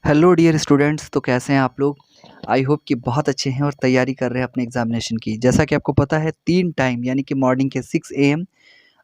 Hello dear students, तो कैसे हैं आप लोग। आई होप कि बहुत अच्छे हैं और तैयारी कर रहे हैं अपने एग्जामिनेशन की। जैसा कि आपको पता है 3 टाइम यानी कि मॉर्निंग के 6 AM,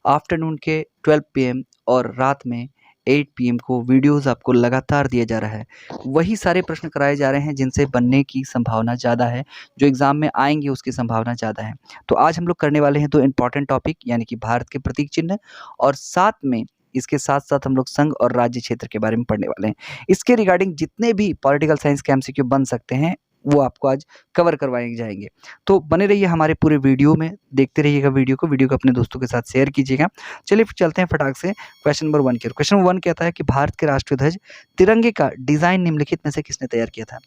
आफ्टरनून के 12 PM और रात में 8 PM को वीडियोस आपको लगातार दिया जा रहा है। वही सारे प्रश्न कराए जा रहे हैं जिनसे बनने की संभावना ज़्यादा है, जो एग्ज़ाम में आएंगे उसकी संभावना ज़्यादा है। तो आज हम लोग करने वाले हैं 2 इंपॉर्टेंट टॉपिक, यानी कि भारत के प्रतीक चिन्ह और साथ में इसके साथ साथ हम लोग संघ और राज्य क्षेत्र के बारे में पढ़ने वाले हैं। इसके रिगार्डिंग जितने भी पॉलिटिकल साइंस के एमसीक्यू बन सकते हैं वो आपको आज कवर करवाए जाएंगे। तो बने रहिए हमारे पूरे वीडियो में, देखते रहिएगा वीडियो को अपने दोस्तों के साथ शेयर कीजिएगा। चलिए फिर चलते हैं फटाक से क्वेश्चन नंबर 1 की ओर। क्वेश्चन नंबर 1 कहता है कि भारत के राष्ट्रीय ध्वज तिरंगे का डिज़ाइन निम्नलिखित में से किसने तैयार किया था।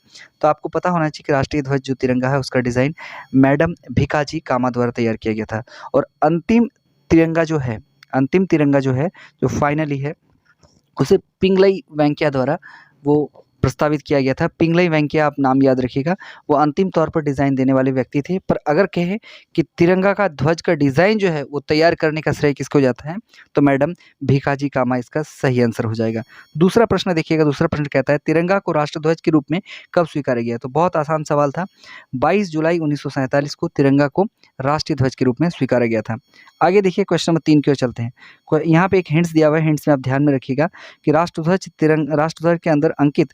तो आपको पता होना चाहिए कि राष्ट्रीय ध्वज जो तिरंगा है उसका डिज़ाइन मैडम भिकाजी कामा द्वारा तैयार किया गया था। और अंतिम तिरंगा जो है, जो फाइनली है, उसे पिंगलई वेंकैया द्वारा वो प्रस्तावित किया गया था। पिंगलई वेंकैया, आप नाम याद रखिएगा, वो अंतिम तौर पर डिज़ाइन देने वाले व्यक्ति थे। पर अगर कहें कि तिरंगा का ध्वज का डिज़ाइन जो है वो तैयार करने का श्रेय किसको जाता है, तो मैडम भीखाजी कामा इसका सही आंसर हो जाएगा। दूसरा प्रश्न देखिएगा, दूसरा प्रश्न कहता है तिरंगा को राष्ट्रध्वज के रूप में कब स्वीकारा गया। तो बहुत आसान सवाल था, 22 जुलाई 1947 को तिरंगा को राष्ट्रीय ध्वज के रूप में स्वीकारा गया था। आगे देखिए क्वेश्चन नंबर 3 की ओर चलते हैं। यहाँ पे एक हिंट्स दिया हुआ है, हिंट्स में आप ध्यान में रखिएगा कि राष्ट्रध्वज के अंदर अंकित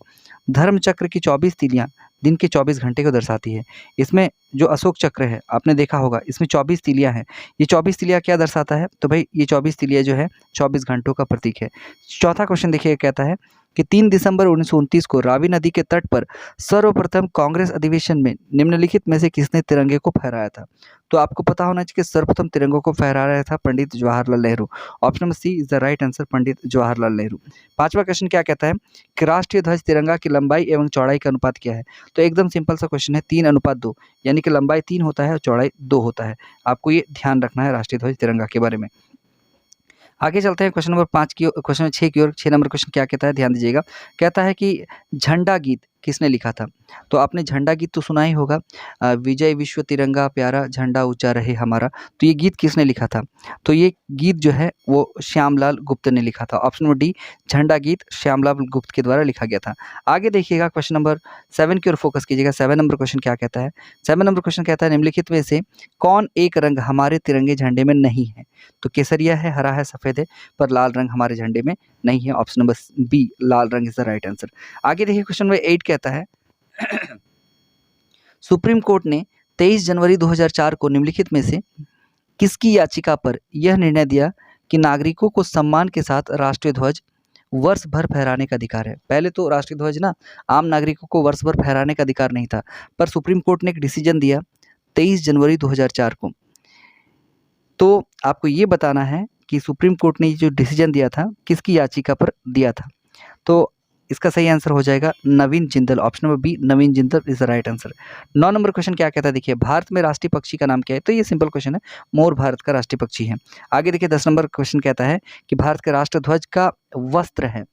धर्म चक्र की 24 तीलियां दिन के 24 घंटे को दर्शाती है। इसमें जो अशोक चक्र है आपने देखा होगा, इसमें 24 तीलियां हैं। ये 24 तीलियां क्या दर्शाता है, तो भाई ये 24 तीलियां जो है 24 घंटों का प्रतीक है। चौथा क्वेश्चन देखिए, कहता है कि 3 दिसंबर 1929 को रावी नदी के तट पर सर्वप्रथम कांग्रेस अधिवेशन में निम्नलिखित में से किसने तिरंगे को फहराया था। तो आपको पता होना चाहिए कि सर्वप्रथम तिरंगों को फहरा रहा था Pandit Jawaharlal Nehru. Option number C is the right answer, Pandit Jawaharlal Nehru. पांचवा क्वेश्चन क्या कहता है कि राष्ट्रीय ध्वज तिरंगा की लंबाई एवं चौड़ाई का अनुपात क्या है। तो एकदम सिंपल सा क्वेश्चन है, 3:2, यानी कि लंबाई 3 होता है और चौड़ाई 2 होता है। आपको ये ध्यान रखना है राष्ट्रीय ध्वज तिरंगा के बारे में। आगे चलते हैं क्वेश्चन नंबर 5 की क्वेश्चन नंबर 6 की ओर। 6 नंबर क्वेश्चन क्या कहता है, ध्यान दीजिएगा। कहता है कि झंडा गीत किसने लिखा था। तो आपने झंडा गीत तो सुना ही होगा, विजय विश्व तिरंगा प्यारा झंडा ऊंचा रहे हमारा। तो ये गीत किसने लिखा था, तो ये गीत जो है वो श्यामलाल गुप्त ने लिखा था। ऑप्शन नंबर डी, झंडा गीत श्यामलाल गुप्त के द्वारा लिखा गया था। आगे देखिएगा क्वेश्चन नंबर 7 की ओर फोकस कीजिएगा। 7 नंबर क्वेश्चन क्या कहता है, 7 नंबर क्वेश्चन कहता है निम्नलिखित में से कौन एक रंग हमारे तिरंगे झंडे में नहीं है। तो केसरिया है, हरा है, सफ़ेद है, पर लाल रंग हमारे झंडे में नहीं है। ऑप्शन नंबर बी, लाल रंग इज द राइट आंसर। आगे देखिए क्वेश्चन नंबर 8 कहता है सुप्रीम कोर्ट ने 23 जनवरी 2004 को निम्नलिखित में से किसकी याचिका पर यह निर्णय दिया कि नागरिकों को सम्मान के साथ राष्ट्रीय ध्वज वर्ष भर फहराने का अधिकार है। पहले तो राष्ट्रीय ध्वज ना आम नागरिकों को वर्ष भर फहराने का अधिकार नहीं था, पर सुप्रीम कोर्ट ने एक डिसीजन दिया 23 जनवरी 2004 को। तो आपको ये बताना है कि सुप्रीम कोर्ट ने जो डिसीजन दिया था किसकी याचिका पर दिया था। तो इसका सही आंसर हो जाएगा Naveen Jindal. Option number B, Naveen Jindal is the right answer. 9 number question क्या कहता है, देखिए भारत में राष्ट्रीय पक्षी का नाम क्या है। तो ये सिंपल क्वेश्चन है, मोर भारत का राष्ट्रीय पक्षी है। आगे देखिए 10 नंबर क्वेश्चन कहता है कि भारत के राष्ट्र ध्वज का वस्त्र है,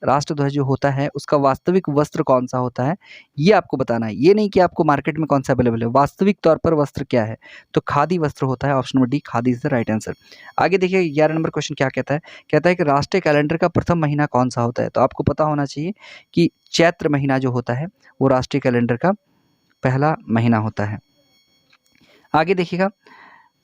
राष्ट्रध्वज जो होता है उसका वास्तविक वस्त्र कौन सा होता है, ये आपको बताना है। ये नहीं कि आपको मार्केट में कौन सा अवेलेबल है, वास्तविक तौर पर वस्त्र क्या है, तो खादी वस्त्र होता है। Option number D, khadi is the right answer. आगे देखिए 11 नंबर क्वेश्चन क्या कहता है कि राष्ट्रीय कैलेंडर का प्रथम महीना कौन सा होता है। तो आपको पता होना चाहिए कि चैत्र महीना जो होता है वो राष्ट्रीय कैलेंडर का पहला महीना होता है। आगे देखिएगा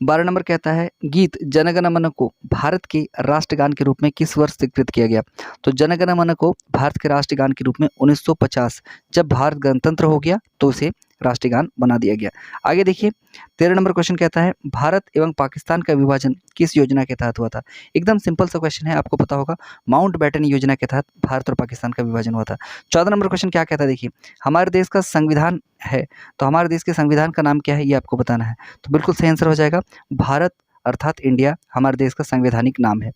12 नंबर कहता है गीत जनगण मन को भारत के राष्ट्रगान के रूप में किस वर्ष स्वीकृत किया गया। तो जनगण मन को भारत के राष्ट्रगान के रूप में 1950, जब भारत गणतंत्र हो गया तो उसे राष्ट्रीय गान बना दिया गया। आगे देखिए 13 नंबर क्वेश्चन कहता है भारत एवं पाकिस्तान का विभाजन किस योजना के तहत हुआ था। एकदम सिंपल सा क्वेश्चन है, आपको पता होगा माउंट बैटन योजना के तहत भारत और पाकिस्तान का विभाजन हुआ था। 14 नंबर क्वेश्चन क्या कहता है, देखिए हमारे देश का संविधान है, तो हमारे देश के संविधान का नाम क्या है ये आपको बताना है। तो बिल्कुल सही आंसर हो जाएगा भारत, अर्थात इंडिया हमारे देश का संवैधानिक नाम है।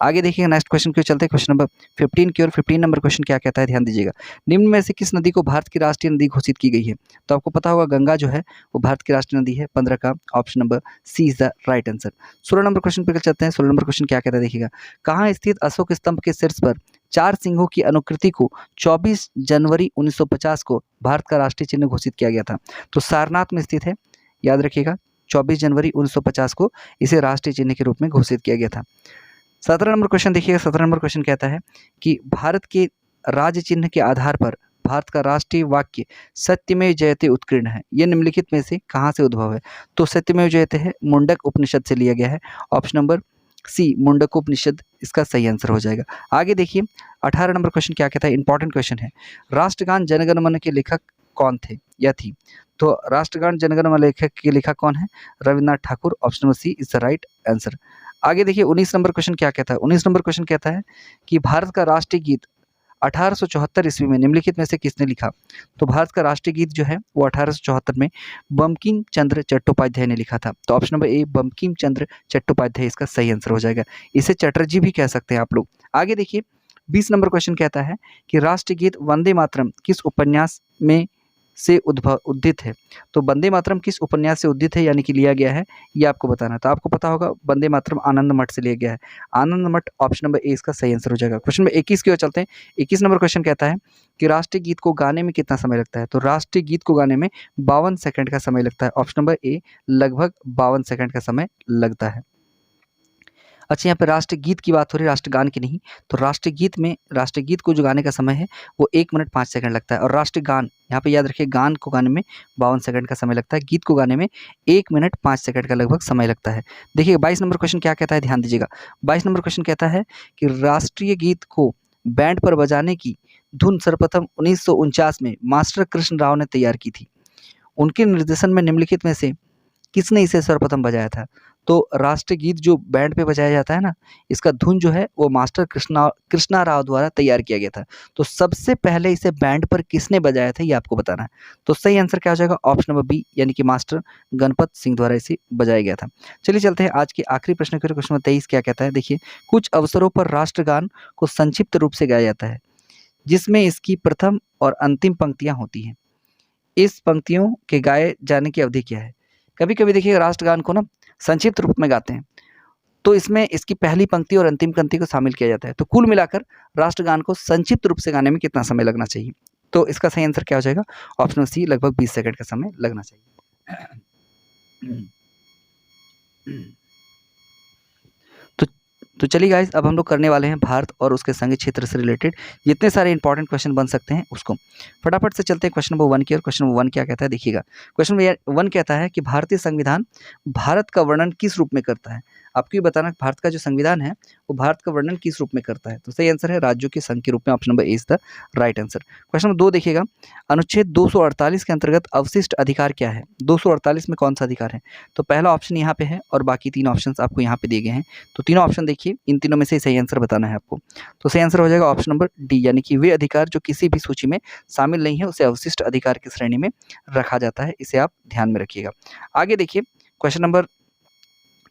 आगे देखिए नेक्स्ट क्वेश्चन की ओर चलते हैं, क्वेश्चन नंबर 15 की ओर। 15 नंबर क्वेश्चन क्या कहता है, ध्यान दीजिएगा। निम्न में से किस नदी को भारत की राष्ट्रीय नदी घोषित की गई है। तो आपको पता होगा गंगा जो है वो भारत की राष्ट्रीय नदी है। 15 का option number C is the right answer. 16 number question पर चलते हैं। 16 नंबर क्वेश्चन क्या कहता है, देखिएगा कहाँ स्थित अशोक स्तंभ के शीर्ष पर 4 सिंहों की अनुकृति को 24 जनवरी 1950 को भारत का राष्ट्रीय चिन्ह घोषित किया गया था। तो सारनाथ में स्थित है, याद रखिएगा 24 जनवरी 1950 को इसे राष्ट्रीय चिन्ह के रूप में घोषित किया गया था। 17 नंबर क्वेश्चन देखिएगा। 17 नंबर क्वेश्चन कहता है कि भारत के राज्य चिन्ह के आधार पर भारत का राष्ट्रीय वाक्य सत्यमेव जयते उत्कीर्ण है, यह निम्नलिखित में से कहाँ से उद्भव है? तो सत्यमेव जयते है मुंडक उपनिषद से लिया गया है। ऑप्शन नंबर सी मुंडक उपनिषद इसका सही आंसर हो जाएगा। आगे देखिए 18 नंबर क्वेश्चन क्या कहता है, इंपॉर्टेंट क्वेश्चन है। राष्ट्रगान जनगण मन के लेखक कौन थे या थी? तो राष्ट्रगान जनगण मन लेखक के लेखक कौन है? Rabindranath Thakur. Option number C is the right answer. आगे देखिए 19 नंबर क्वेश्चन क्या कहता है। 19 नंबर क्वेश्चन कहता है कि भारत का राष्ट्रीय गीत 1874 ईस्वी में निम्नलिखित में से किसने लिखा? तो भारत का राष्ट्रीय गीत जो है वो 1874 में बंकिम चंद्र चट्टोपाध्याय ने लिखा था। तो option number A Bankim Chandra Chattopadhyay इसका सही आंसर हो जाएगा। इसे चटर्जी भी कह सकते हैं आप लोग। आगे देखिए 20 नंबर क्वेश्चन कहता है कि राष्ट्रीय गीत वंदे मातरम किस उपन्यास में से उद्धित है? तो वंदे मातरम किस उपन्यास से उद्धित है यानी कि लिया गया है, ये आपको बताना है। तो आपको पता होगा वंदे मातरम आनंद मठ से लिया गया है। आनंद मठ ऑप्शन नंबर ए इसका सही आंसर हो जाएगा। क्वेश्चन नंबर 21 की ओर चलते हैं। 21 नंबर क्वेश्चन कहता है कि राष्ट्रीय गीत को गाने में कितना समय लगता है? तो राष्ट्रीय गीत को गाने में 52 सेकंड का समय लगता है। ऑप्शन नंबर ए लगभग 52 सेकंड का समय लगता है। अच्छा, यहाँ पे राष्ट्रीय गीत की बात हो रही है, राष्ट्रगान की नहीं। तो राष्ट्रीय गीत को जो गाने का समय है वो 1 मिनट 5 सेकंड लगता है। और राष्ट्रीय गान, यहाँ पे याद रखिए, गान को गाने में 52 सेकंड का समय लगता है, गीत को गाने में 1 मिनट 5 सेकंड का लगभग समय लगता है। देखिए 22 नंबर क्वेश्चन क्या कहता है, ध्यान दीजिएगा। 22 नंबर क्वेश्चन कहता है कि राष्ट्रीय गीत को बैंड पर बजाने की धुन सर्वप्रथम 1949 में मास्टर कृष्ण राव ने तैयार की थी। उनके निर्देशन में निम्नलिखित में से किसने इसे सर्वप्रथम बजाया था? तो राष्ट्रीय गीत जो बैंड पे बजाया जाता है ना, इसका धुन जो है वो मास्टर कृष्णा राव द्वारा तैयार किया गया था। तो सबसे पहले इसे बैंड पर किसने बजाया था, ये आपको बताना है। तो सही आंसर क्या हो जाएगा? ऑप्शन नंबर बी यानी कि मास्टर गणपत सिंह द्वारा इसे बजाया गया था। चलिए चलते हैं आज के आखिरी प्रश्न की ओर। क्वेश्चन नंबर 23 क्या कहता है, देखिए, कुछ अवसरों पर राष्ट्रगान को संक्षिप्त रूप से गाया जाता है जिसमें इसकी प्रथम और अंतिम पंक्तियां होती हैं। इस पंक्तियों के गाए जाने की अवधि क्या है? कभी कभी देखिए राष्ट्रगान को ना संक्षिप्त रूप में गाते हैं, तो इसमें इसकी पहली पंक्ति और अंतिम पंक्ति को शामिल किया जाता है। तो कुल मिलाकर राष्ट्रगान को संक्षिप्त रूप से गाने में कितना समय लगना चाहिए? तो इसका सही आंसर क्या हो जाएगा? ऑप्शन सी लगभग 20 सेकंड का समय लगना चाहिए। तो चलिए गाइस, अब हम लोग करने वाले हैं भारत और उसके संघीय क्षेत्र से रिलेटेड जितने सारे इंपॉर्टेंट क्वेश्चन बन सकते हैं उसको। फटाफट से चलते हैं क्वेश्चन नंबर 1 की ओर। क्वेश्चन नंबर 1 क्या कहता है, देखिएगा। क्वेश्चन नंबर 1 कहता है कि भारतीय संविधान भारत का वर्णन किस रूप में करता है? आपको ये बताना भारत का जो संविधान है वो भारत का वर्णन किस रूप में करता है? तो सही आंसर है राज्यों के संघ के रूप में। Option number A is the right answer. Question number 2 देखिएगा, अनुच्छेद 248 के अंतर्गत अवशिष्ट अधिकार क्या है? 248 में कौन सा अधिकार है? तो पहला ऑप्शन यहाँ पे है और बाकी 3 ऑप्शन आपको यहाँ पे दिए गए हैं। तो तीनों ऑप्शन देखिए, इन तीनों में से सही आंसर बताना है आपको। तो सही आंसर हो जाएगा ऑप्शन नंबर डी, यानी कि वे अधिकार जो किसी भी सूची में शामिल नहीं है उसे अवशिष्ट अधिकार की श्रेणी में रखा जाता है। इसे आप ध्यान में रखिएगा। आगे देखिए क्वेश्चन नंबर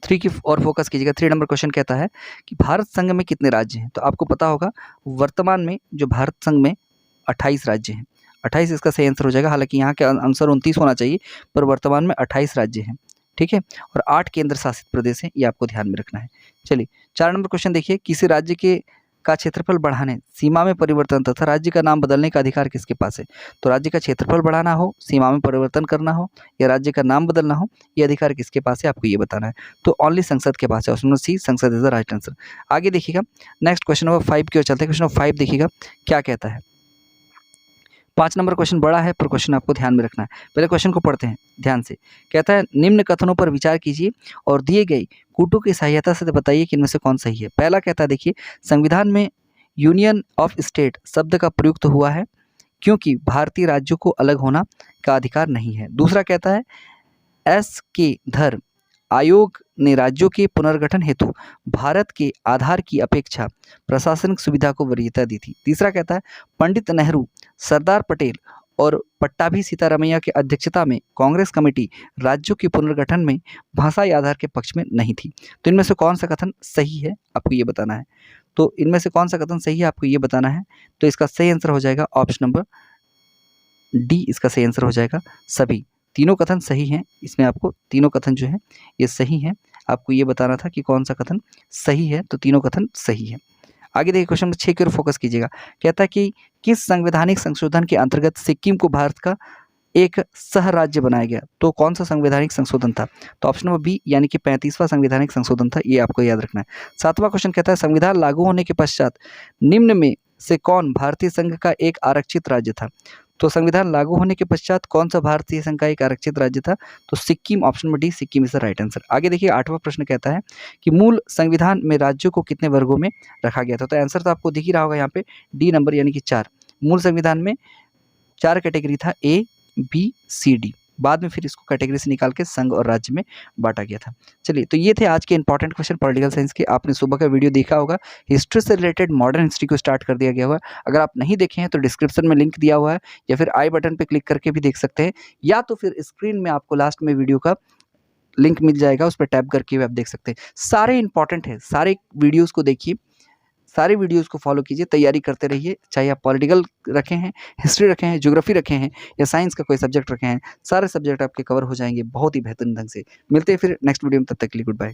3 की और फोकस कीजिएगा। 3 नंबर क्वेश्चन कहता है कि भारत संघ में कितने राज्य हैं? तो आपको पता होगा वर्तमान में जो भारत संघ में 28 राज्य हैं। 28 इसका सही आंसर हो जाएगा। हालांकि यहाँ के आंसर 29 होना चाहिए, पर वर्तमान में 28 राज्य हैं, ठीक है, और 8 केंद्र शासित प्रदेश हैं, ये आपको ध्यान में रखना है। चलिए 4 नंबर क्वेश्चन देखिए, किसी राज्य के का क्षेत्रफल बढ़ाने, सीमा में परिवर्तन तथा राज्य का नाम बदलने का अधिकार किसके पास है? तो राज्य का क्षेत्रफल बढ़ाना हो, सीमा में परिवर्तन करना हो या राज्य का नाम बदलना हो, ये अधिकार किसके पास है आपको ये बताना है। तो ओनली संसद के पास है। ऑप्शन नंबर सी संसद इज द राइट आंसर। आगे देखिएगा नेक्स्ट क्वेश्चन नंबर 5 की ओर चलते हैं। क्वेश्चन नंबर 5 देखिएगा क्या कहता है। 5 नंबर क्वेश्चन बड़ा है पर क्वेश्चन आपको ध्यान में रखना है। पहले क्वेश्चन को पढ़ते हैं ध्यान से। कहता है निम्न कथनों पर विचार कीजिए और दिए गए कूटों की सहायता से बताइए कि इनमें से कौन सही है। पहला कहता है देखिए, संविधान में यूनियन ऑफ स्टेट शब्द का प्रयुक्त हुआ है क्योंकि भारतीय राज्यों को अलग होना का अधिकार नहीं है। दूसरा कहता है एस के धर आयोग ने राज्यों के पुनर्गठन हेतु भारत के आधार की अपेक्षा प्रशासनिक सुविधा को वरीयता दी थी। तीसरा कहता है पंडित नेहरू, सरदार पटेल और पट्टाभी सीतारमैया की अध्यक्षता में कांग्रेस कमेटी राज्यों के पुनर्गठन में भाषाई आधार के पक्ष में नहीं थी। तो इनमें से कौन सा कथन सही है आपको ये बताना है। तो इनमें से कौन सा कथन सही है आपको ये बताना है। तो इसका सही आंसर हो जाएगा ऑप्शन नंबर डी, इसका सही आंसर हो जाएगा। सभी तीनों कथन सही हैं, इसमें आपको तीनों कथन जो है ये सही है। आपको ये बताना था कि कौन सा कथन सही है, तो तीनों कथन सही है। आगे देखिए क्वेश्चन नंबर 6 की ओर फोकस कीजिएगा। कहता है कि किस संवैधानिक संशोधन के अंतर्गत सिक्किम को भारत का एक सह राज्य बनाया गया? तो कौन सा संवैधानिक संशोधन था? तो ऑप्शन नंबर बी यानी कि 35वां संवैधानिक संशोधन था, ये आपको याद रखना है। 7वां क्वेश्चन कहता है संविधान लागू होने के पश्चात निम्न में से कौन भारतीय संघ का एक आरक्षित राज्य था? तो संविधान लागू होने के पश्चात कौन सा भारतीय संघ का एक आरक्षित राज्य था? तो Sikkim, option number D Sikkim is the right answer. आगे देखिए 8वां प्रश्न कहता है कि मूल संविधान में राज्यों को कितने वर्गों में रखा गया था? तो आंसर तो आपको दिख ही रहा होगा यहाँ पे, डी नंबर यानी कि 4। मूल संविधान में 4 कैटेगरी था, ए, बी, सी, डी। बाद में फिर इसको कैटेगरी से निकाल के संघ और राज्य में बांटा गया था। चलिए, तो ये थे आज के इंपॉर्टेंट क्वेश्चन पॉलिटिकल साइंस के। आपने सुबह का वीडियो देखा होगा, हिस्ट्री से रिलेटेड मॉडर्न हिस्ट्री को स्टार्ट कर दिया गया हुआ है। अगर आप नहीं देखे हैं तो डिस्क्रिप्शन में लिंक दिया हुआ है, या फिर आई बटन पे क्लिक करके भी देख सकते हैं, या तो फिर स्क्रीन में आपको लास्ट में वीडियो का लिंक मिल जाएगा, उस पर टैप करके भी आप देख सकते हैं। सारे इंपॉर्टेंट है, सारे वीडियोज़ को देखिए, सारे वीडियोज़ को फॉलो कीजिए, तैयारी करते रहिए। चाहे आप पॉलिटिकल रखे हैं, हिस्ट्री रखे हैं, ज्योग्राफी रखे हैं, या साइंस का कोई सब्जेक्ट रखे हैं, सारे सब्जेक्ट आपके कवर हो जाएंगे बहुत ही बेहतरीन ढंग से। मिलते हैं फिर नेक्स्ट वीडियो में, तब तक के लिए गुड बाय।